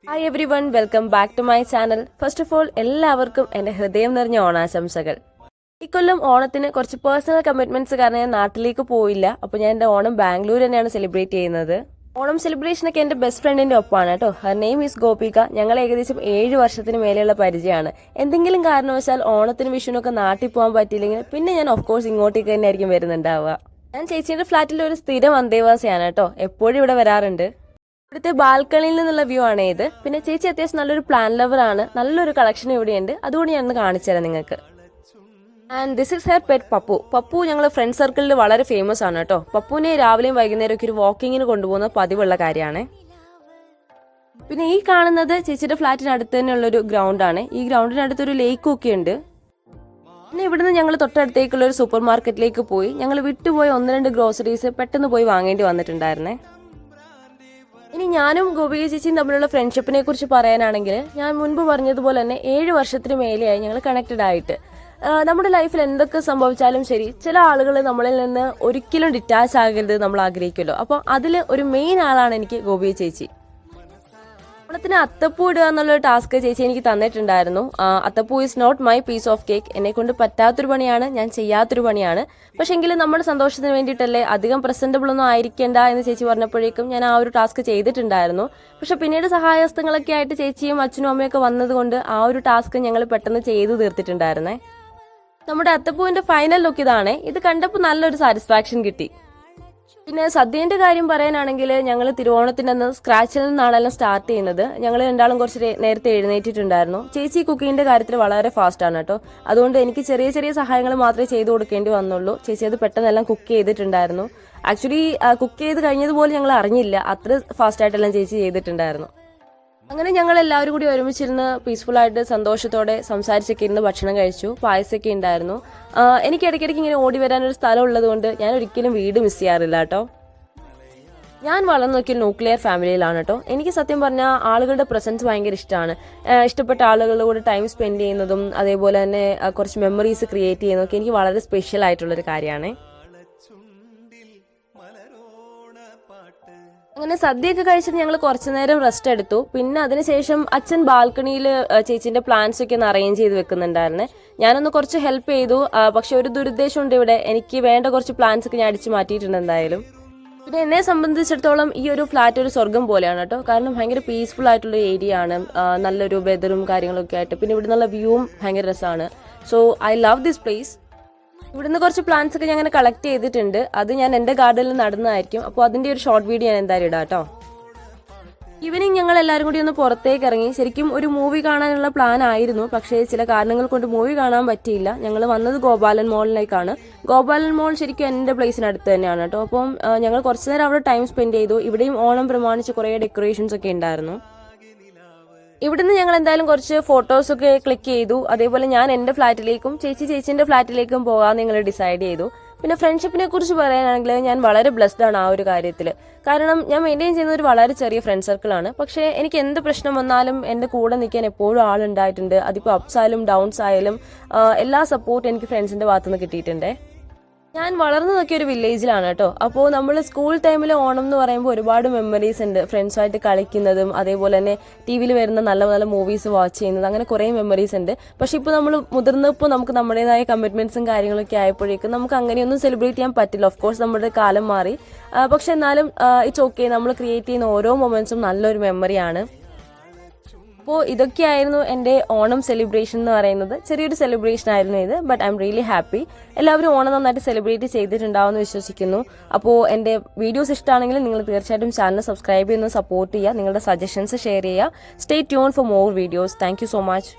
Hi everyone, welcome back to my channel. First of all എല്ലാവർക്കും എൻ്റെ ഹൃദയം നിറഞ്ഞ ഓണാശംസകൾ. ഇക്കൊല്ലം ഓണത്തിന് കുറച്ച് പേഴ്സണൽ കമ്മിറ്റ്മെന്റ്സ് കാരണം ഞാൻ നാട്ടിലേക്ക് പോയില്ല. അപ്പോൾ ഞാൻ എൻ്റെ ഓണം ബാംഗ്ലൂർ തന്നെയാണ് സെലിബ്രേറ്റ് ചെയ്യുന്നത്. ഓണം സെലിബ്രേഷനൊക്കെ എൻ്റെ ബെസ്റ്റ് ഫ്രണ്ടിൻ്റെ ഒപ്പമാണ് കേട്ടോ. Her name is Gopika. ഞങ്ങൾ ഏകദേശം 7 വർഷത്തിന് മേലെയുള്ള പരിചയമാണ്. എന്തെങ്കിലും കാരണവശാൽ ഓണത്തിന് വിഷുവിനൊക്കെ നാട്ടിൽ പോകാൻ പറ്റിയില്ലെങ്കിൽ പിന്നെ ഞാൻ ഓഫ് കോഴ്സ് ഇങ്ങോട്ടേക്ക് തന്നെ ആയിരിക്കും വരുന്നുണ്ടാവുക. ഞാൻ ചേച്ചിയുടെ ഫ്ലാറ്റിൽ ഒരു സ്ഥിരം അന്തേവാസിയാണ് കേട്ടോ. എപ്പോഴും ഇവിടെ വരാറുണ്ട്. ഇവിടുത്തെ ബാൽക്കണിയിൽ നിന്നുള്ള വ്യൂ ആണ് ഇത്. പിന്നെ ചേച്ചി അത്യാവശ്യം നല്ലൊരു പ്ലാൻ ലവർ ആണ്. നല്ലൊരു കളക്ഷൻ ഇവിടെയുണ്ട്. അതുകൊണ്ട് ഞാൻ ഒന്ന് കാണിച്ചു തരാം നിങ്ങൾക്ക്. And this is her pet Pappu. Pappu ഞങ്ങൾ ഫ്രണ്ട് സർക്കിളിൽ വളരെ ഫേമസ് ആണ് കേട്ടോ. പപ്പുവിനെ രാവിലെയും വൈകുന്നേരം ഒക്കെ ഒരു വാക്കിങ്ങിന് കൊണ്ടുപോകുന്ന പതിവുള്ള കാര്യമാണ്. പിന്നെ ഈ കാണുന്നത് ചേച്ചിയുടെ ഫ്ലാറ്റിന് അടുത്ത് തന്നെയുള്ളൊരു ഗ്രൗണ്ടാണ്. ഈ ഗ്രൗണ്ടിനടുത്തൊരു ലേക്കും ഒക്കെ ഉണ്ട്. പിന്നെ ഇവിടുന്ന് ഞങ്ങൾ തൊട്ടടുത്തേക്കുള്ള ഒരു സൂപ്പർ മാർക്കറ്റിലേക്ക് പോയി. ഞങ്ങൾ വിട്ടുപോയ 1-2 ഗ്രോസറീസ് പെട്ടെന്ന് പോയി വാങ്ങേണ്ടി വന്നിട്ടുണ്ടായിരുന്നേ. ഇനി ഞാനും ഗോപിക ചേച്ചിയും തമ്മിലുള്ള ഫ്രണ്ട്ഷിപ്പിനെ കുറിച്ച് പറയാനാണെങ്കിൽ, ഞാൻ മുൻപ് പറഞ്ഞതുപോലെ തന്നെ 7 വർഷത്തിന് മേലെയായി ഞങ്ങൾ കണക്റ്റഡ് ആയിട്ട്. നമ്മുടെ ലൈഫിൽ എന്തൊക്കെ സംഭവിച്ചാലും ശരി, ചില ആളുകൾ നമ്മളിൽ നിന്ന് ഒരിക്കലും ഡിറ്റാച്ച് ആകരുത് നമ്മൾ ആഗ്രഹിക്കുമല്ലോ. അപ്പോൾ അതിൽ ഒരു മെയിൻ ആളാണ് എനിക്ക് ഗോപിക ചേച്ചി. ഓണത്തിന് അത്തപ്പൂ ഇടുക എന്നുള്ള ടാസ്ക് ചേച്ചി എനിക്ക് തന്നിട്ടുണ്ടായിരുന്നു. അത്തപ്പൂ is not my piece of cake. എന്നെ കൊണ്ട് പറ്റാത്തൊരു പണിയാണ്, ഞാൻ ചെയ്യാത്തൊരു പണിയാണ്. പക്ഷെ എങ്കിലും നമ്മുടെ സന്തോഷത്തിന് വേണ്ടിയിട്ടല്ലേ, അധികം പ്രസന്റബിൾ ഒന്നും ആയിരിക്കേണ്ട എന്ന് ചേച്ചി പറഞ്ഞപ്പോഴേക്കും ഞാൻ ആ ഒരു ടാസ്ക് ചെയ്തിട്ടുണ്ടായിരുന്നു. പക്ഷെ പിന്നീട് സഹായഹസ്തങ്ങളൊക്കെ ആയിട്ട് ചേച്ചിയും അച്ഛനും അമ്മയൊക്കെ വന്നതുകൊണ്ട് ആ ഒരു ടാസ്ക് ഞങ്ങൾ പെട്ടെന്ന് ചെയ്തു തീർത്തിട്ടുണ്ടായിരുന്നേ. നമ്മുടെ അത്തപ്പൂവിന്റെ ഫൈനൽ ലുക്ക് ഇതാണ്. ഇത് കണ്ടപ്പോൾ നല്ലൊരു സാറ്റിസ്ഫാക്ഷൻ കിട്ടി. പിന്നെ സദ്യേന്റെ കാര്യം പറയാനാണെങ്കിൽ, ഞങ്ങൾ തിരുവോണത്തിന്റെ അന്ന് സ്ക്രാച്ചിൽ നിന്നാണെല്ലാം സ്റ്റാർട്ട് ചെയ്യുന്നത്. ഞങ്ങൾ രണ്ടാളും കുറച്ച് നേരത്തെ എഴുന്നേറ്റിട്ടുണ്ടായിരുന്നു. ചേച്ചി കുക്കിങ്ങിന്റെ കാര്യത്തിൽ വളരെ ഫാസ്റ്റ് ആണ് കേട്ടോ. അതുകൊണ്ട് എനിക്ക് ചെറിയ ചെറിയ സഹായങ്ങൾ മാത്രമേ ചെയ്തു കൊടുക്കേണ്ടി വന്നുള്ളൂ. ചേച്ചി അത് പെട്ടെന്നെല്ലാം കുക്ക് ചെയ്തിട്ടുണ്ടായിരുന്നു. ആക്ച്വലി കുക്ക് ചെയ്ത് കഴിഞ്ഞതുപോലെ ഞങ്ങൾ അറിഞ്ഞില്ല, അത്ര ഫാസ്റ്റ് ആയിട്ടെല്ലാം ചേച്ചി ചെയ്തിട്ടുണ്ടായിരുന്നു. അങ്ങനെ ഞങ്ങൾ എല്ലാവരും കൂടി ഒരുമിച്ചിരുന്ന് പീസ്ഫുൾ ആയിട്ട് സന്തോഷത്തോടെ സംസാരിച്ചൊക്കെ ഇരുന്ന് ഭക്ഷണം കഴിച്ചു. പായസമൊക്കെ ഉണ്ടായിരുന്നു. എനിക്ക് ഇടയ്ക്കിടയ്ക്ക് ഇങ്ങനെ ഓടി വരാനൊരു സ്ഥലം ഉള്ളതുകൊണ്ട് ഞാൻ ഒരിക്കലും വീട് മിസ് ചെയ്യാറില്ല കേട്ടോ. ഞാൻ വളർന്നു നോക്കിയ ന്യൂക്ലിയർ ഫാമിലിയിലാണ് കേട്ടോ. എനിക്ക് സത്യം പറഞ്ഞാൽ ആളുകളുടെ പ്രസൻസ് ഭയങ്കര ഇഷ്ടമാണ്. ഇഷ്ടപ്പെട്ട ആളുകളുടെ കൂടെ ടൈം സ്പെൻഡ് ചെയ്യുന്നതും അതേപോലെ തന്നെ കുറച്ച് മെമ്മറീസ് ക്രിയേറ്റ് ചെയ്യുന്നതൊക്കെ എനിക്ക് വളരെ സ്പെഷ്യൽ ആയിട്ടുള്ളൊരു കാര്യമാണ്. അങ്ങനെ സദ്യയൊക്കെ കഴിച്ചിട്ട് ഞങ്ങൾ കുറച്ചു നേരം റെസ്റ്റ് എടുത്തു. പിന്നെ അതിനുശേഷം അച്ഛൻ ബാൽക്കണിയിൽ ചേച്ചിന്റെ പ്ലാന്റ്സ് ഒക്കെ ഒന്ന് അറേഞ്ച് ചെയ്ത് വെക്കുന്നുണ്ടായിരുന്നേ. ഞാനൊന്ന് കുറച്ച് ഹെൽപ്പ് ചെയ്തു. പക്ഷെ ഒരു ദുരുദ്ദേശം ഉണ്ട് ഇവിടെ. എനിക്ക് വേണ്ട കുറച്ച് പ്ലാന്റ്സ് ഒക്കെ ഞാൻ അടിച്ചു മാറ്റിയിട്ടുണ്ട് എന്തായാലും. പിന്നെ എന്നെ സംബന്ധിച്ചിടത്തോളം ഈ ഒരു ഫ്ലാറ്റ് ഒരു സ്വർഗം പോലെയാണ് കേട്ടോ. കാരണം ഭയങ്കര പീസ്ഫുൾ ആയിട്ടുള്ള ഏരിയ ആണ്. നല്ലൊരു വെതറും കാര്യങ്ങളൊക്കെ ആയിട്ട്. പിന്നെ ഇവിടെ നിന്നുള്ള വ്യൂവും ഭയങ്കര രസമാണ്. So I love this place. ഇവിടുന്ന് കുറച്ച് പ്ലാന്റ്സ് ഒക്കെ ഞാൻ അങ്ങനെ കളക്ട് ചെയ്തിട്ടുണ്ട്. അത് ഞാൻ എൻ്റെ ഗാർഡനിൽ നടന്നതായിരിക്കും. അപ്പോൾ അതിൻ്റെ ഒരു ഷോർട്ട് വീഡിയോ ഞാൻ എന്തായാലും ഇടാം കേട്ടോ. ഈവനിങ് ഞങ്ങൾ എല്ലാവരും കൂടി ഒന്ന് പുറത്തേക്ക് ഇറങ്ങി. ശരിക്കും ഒരു മൂവി കാണാനുള്ള പ്ലാൻ ആയിരുന്നു. പക്ഷേ ചില കാരണങ്ങൾ കൊണ്ട് മൂവി കാണാൻ പറ്റിയില്ല. ഞങ്ങൾ വന്നത് ഗോപാലൻ മോളിലേക്കാണ്. ഗോപാലൻ മോൾ ശരിക്കും എൻ്റെ പ്ലേസിനടുത്ത് തന്നെയാണ് കേട്ടോ. അപ്പം ഞങ്ങൾ കുറച്ച് നേരം അവിടെ ടൈം സ്പെൻഡ് ചെയ്തു. ഇവിടെയും ഓണം പ്രമാണിച്ച് കുറേ ഡെക്കറേഷൻസ് ഒക്കെ ഉണ്ടായിരുന്നു. ഇവിടുന്ന് ഞങ്ങൾ എന്തായാലും കുറച്ച് ഫോട്ടോസൊക്കെ ക്ലിക്ക് ചെയ്തു. അതേപോലെ ഞാൻ എൻ്റെ ഫ്ലാറ്റിലേക്കും ചേച്ചിന്റെ ഫ്ലാറ്റിലേക്കും പോകാൻ നിങ്ങൾ ഡിസൈഡ് ചെയ്തു. പിന്നെ ഫ്രണ്ട്ഷിപ്പിനെ കുറിച്ച് പറയാനാണെങ്കിൽ ഞാൻ വളരെ ബ്ലെസ്ഡ് ആണ് ആ ഒരു കാര്യത്തിൽ. കാരണം ഞാൻ മെയിൻറ്റെയിൻ ചെയ്യുന്ന ഒരു വളരെ ചെറിയ ഫ്രണ്ട് സർക്കിളാണ്. പക്ഷേ എനിക്ക് എന്ത് പ്രശ്നം വന്നാലും എൻ്റെ കൂടെ നിൽക്കാൻ എപ്പോഴും ആളുണ്ടായിട്ടുണ്ട്. അതിപ്പോൾ അപ്സ് ആയാലും ഡൗൺസ് ആയാലും എല്ലാ സപ്പോർട്ടും എനിക്ക് ഫ്രണ്ട്സിൻ്റെ ഭാഗത്തുനിന്ന് കിട്ടിയിട്ടുണ്ട്. ഞാൻ വളർന്നു നോക്കിയ ഒരു വില്ലേജിലാണ് കേട്ടോ. അപ്പോൾ നമ്മൾ സ്കൂൾ ടൈമിൽ ഓണം എന്ന് പറയുമ്പോൾ ഒരുപാട് മെമ്മറീസ് ഉണ്ട്. ഫ്രണ്ട്സുമായിട്ട് കളിക്കുന്നതും അതേപോലെ തന്നെ ടി വിയിൽ വരുന്ന നല്ല നല്ല മൂവീസ് വാച്ച് ചെയ്യുന്നത്, അങ്ങനെ കുറേ മെമ്മറീസ് ഉണ്ട്. പക്ഷെ ഇപ്പോൾ നമ്മൾ മുതിർന്നപ്പോൾ നമുക്ക് നമ്മുടേതായ കമ്മിറ്റ്മെന്റ്സും കാര്യങ്ങളൊക്കെ ആയപ്പോഴേക്കും നമുക്ക് അങ്ങനെയൊന്നും സെലിബ്രേറ്റ് ചെയ്യാൻ പറ്റില്ല. ഓഫ് കോഴ്സ് നമ്മുടെ കാലം മാറി. പക്ഷെ എന്നാലും ഇറ്റ്സ് ഓക്കെ. നമ്മൾ ക്രിയേറ്റ് ചെയ്യുന്ന ഓരോ മൊമെന്റ്സും നല്ലൊരു മെമ്മറിയാണ്. അപ്പോൾ ഇതൊക്കെയായിരുന്നു എൻ്റെ ഓണം സെലിബ്രേഷൻ എന്ന് പറയുന്നത്. ചെറിയൊരു സെലിബ്രേഷൻ ആയിരുന്നു ഇത്. But I am really happy. എല്ലാവരും ഓണം നന്നായിട്ട് സെലിബ്രേറ്റ് ചെയ്തിട്ടുണ്ടാവുമെന്ന് വിശ്വസിക്കുന്നു. അപ്പോൾ എൻ്റെ വീഡിയോസ് ഇഷ്ടമാണെങ്കിൽ നിങ്ങൾ തീർച്ചയായിട്ടും ചാനൽ സബ്സ്ക്രൈബ് ചെയ്യുന്ന സപ്പോർട്ട് ചെയ്യുക. നിങ്ങളുടെ സജഷൻസ് ഷെയർ ചെയ്യുക. Stay tune for more videos. Thank you so much.